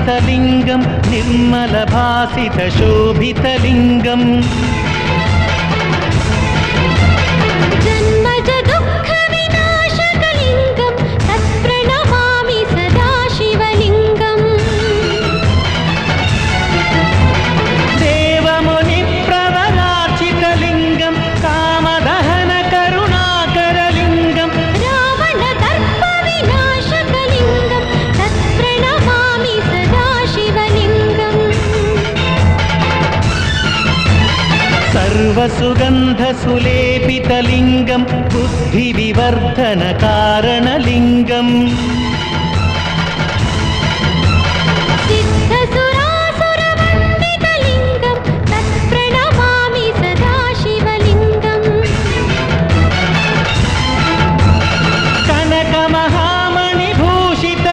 ध्यानितलिङ्गं निर्मलभासितशोभितलिङ्गम् जन्मजदुःखविनाशकलिङ्गं तत्प्रणमामि सदा शिवलिङ्गम् देवमुनिप्रवरार्चितलिङ्गं कामदहनकरुणाकरलिङ्गं रावणदर्पविनाशकलिङ्गं तत्प्रणमामि सदा शिवलिङ्गम् सर्वसुगन्धसुलेपितलिङ्गं बुद्धिविवर्धनकारणलिङ्गम्